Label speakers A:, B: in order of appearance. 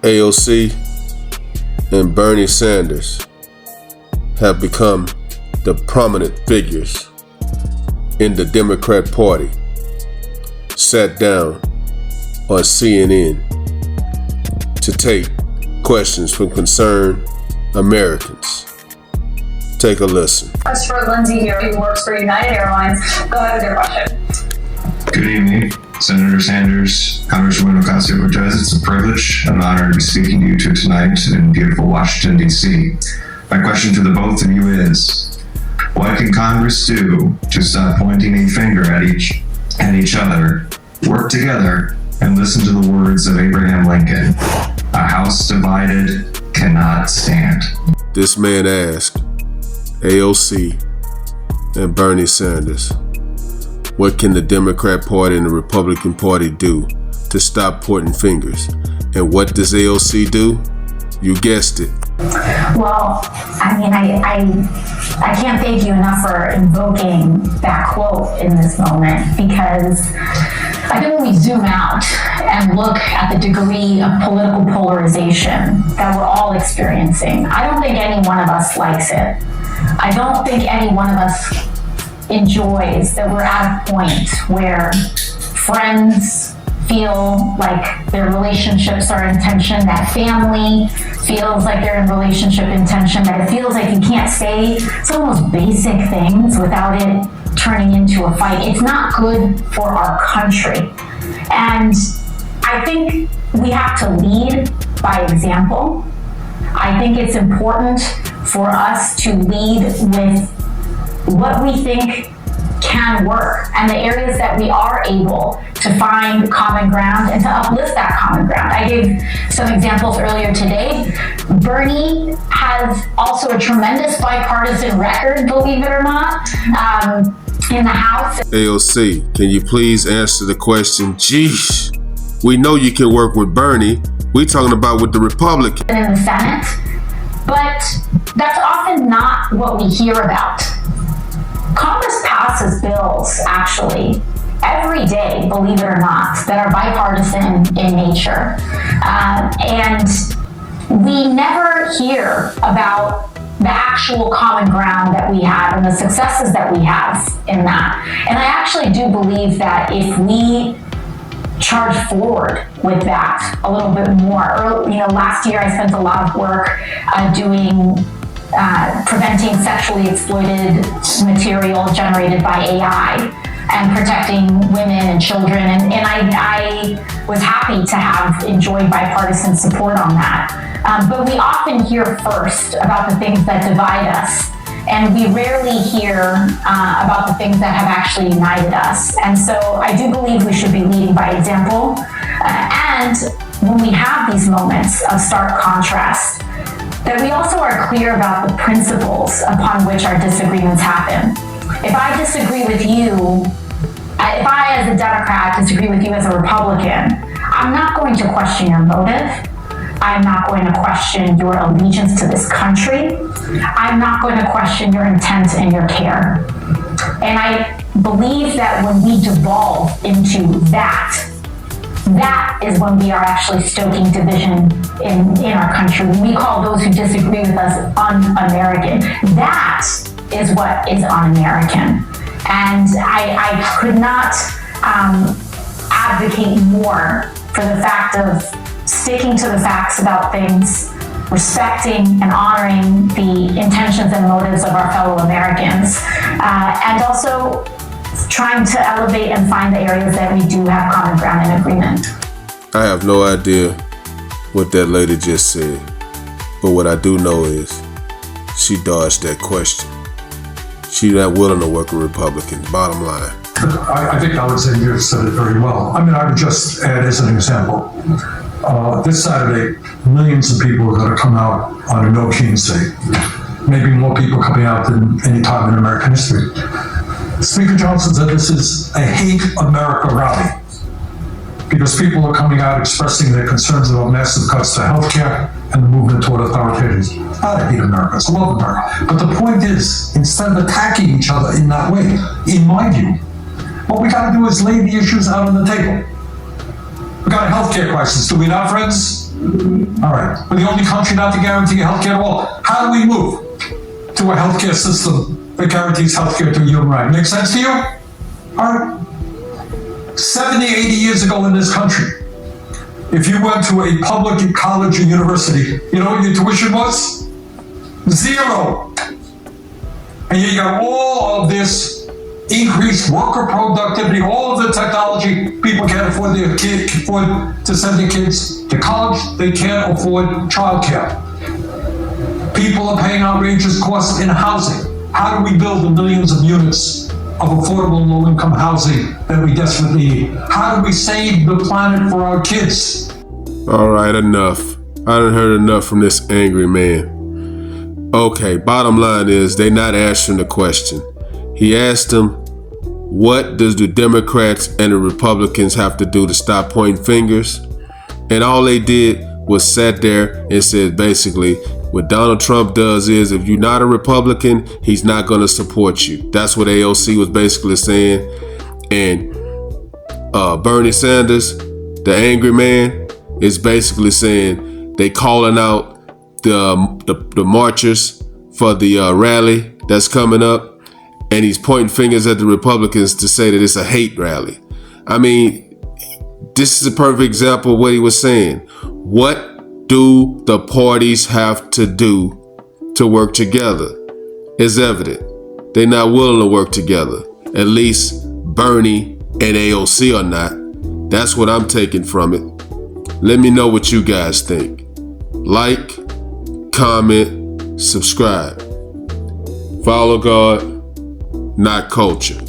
A: AOC and Bernie Sanders have become the prominent figures in the Democrat Party, sat down on CNN to take questions from concerned Americans. Take a listen.
B: Christopher Lindsay here, who works for United Airlines. Go ahead with your question.
C: Good evening, Senator Sanders, Congresswoman Ocasio-Cortez. It's a privilege and an honor to be speaking to you two tonight in beautiful Washington, D.C. My question to the both of you is, what can Congress do to stop pointing a finger at each other, work together, and listen to the words of Abraham Lincoln? A house divided cannot stand.
A: This man asked AOC and Bernie Sanders, what can the Democrat Party and the Republican Party do to stop pointing fingers? And what does AOC do? You guessed it.
D: Well, I mean, I can't thank you enough for invoking that quote in this moment, because I think when we zoom out and look at the degree of political polarization that we're all experiencing, I don't think any one of us likes it. I don't think any one of us enjoys that we're at a point where friends feel like their relationships are in tension, that family feels like they're in relationship in tension, that it feels like you can't say some of those basic things without it turning into a fight. It's not good for our country. And I think we have to lead by example. I think it's important for us to lead with what we think can work and the areas that we are able to find common ground and to uplift that common ground. I gave some examples earlier today. Bernie has also a tremendous bipartisan record, believe it or not, in the House.
A: AOC, can you please answer the question? Geez, we know you can work with Bernie. We're talking about with the Republicans.
D: In the Senate, but that's often not what we hear about. Congress passes bills, actually, every day, believe it or not, that are bipartisan in nature. And we never hear about the actual common ground that we have and the successes that we have in that. And I actually do believe that if we charge forward with that a little bit more. Last year I spent a lot of work doing preventing sexually exploited material generated by AI and protecting women and children. And I was happy to have enjoyed bipartisan support on that. But we often hear first about the things that divide us, and we rarely hear about the things that have actually united us. And so I do believe we should be leading by example. And when we have these moments of stark contrast, that we also are clear about the principles upon which our disagreements happen. If I disagree with you, if I as a Democrat disagree with you as a Republican, I'm not going to question your motive. I'm not going to question your allegiance to this country. I'm not going to question your intent and your care. And I believe that when we devolve into that is when we are actually stoking division in our country. We call those who disagree with us un-American. That is what is un-American. And I could not advocate more for the fact of sticking to the facts about things, respecting and honoring the intentions and motives of our fellow Americans, and also trying to elevate and find the areas that we do have common ground and agreement.
A: I have no idea what that lady just said, but what I do know is she dodged that question. She's not willing to work with Republicans, bottom line.
E: I think Alexandra said it very well. I mean, I would just add as an example, this Saturday, millions of people are going to come out on a No Kings Day. Maybe more people coming out than any time in American history. Speaker Johnson said this is a hate America rally, because people are coming out expressing their concerns about massive cuts to healthcare and the movement toward authoritarianism. It's not a hate America, it's a love America. But the point is, instead of attacking each other in that way, in my view, what we got to do is lay the issues out on the table. We got a healthcare crisis, do we not, friends? right. We're the only country not to guarantee healthcare at all. How do we move to a healthcare system that guarantees healthcare to a human right? Make sense to you? All right. 70, 80 years ago in this country, if you went to a public college or university, you know what your tuition was? 0. And yet you got all of this increased worker productivity, all of the technology. People can't afford to send their kids to college. They can't afford childcare. People are paying outrageous costs in housing. How do we build the millions of units of affordable low-income housing that we desperately need? How do we save the planet for our kids?
A: All right, enough. I done heard enough from this angry man. Okay, bottom line is they not answering the question. He asked them, what does the Democrats and the Republicans have to do to stop pointing fingers? And all they did was sat there and said basically, what Donald Trump does is if you're not a Republican, he's not going to support you. That's what AOC was basically saying. And Bernie Sanders, the angry man, is basically saying they calling out the marchers for the rally that's coming up. And he's pointing fingers at the Republicans to say that it's a hate rally. I mean, this is a perfect example of what he was saying. What do the parties have to do to work together? It's evident. They're not willing to work together. At least Bernie and AOC are not. That's what I'm taking from it. Let me know what you guys think. Like, comment, subscribe. Follow God, not culture.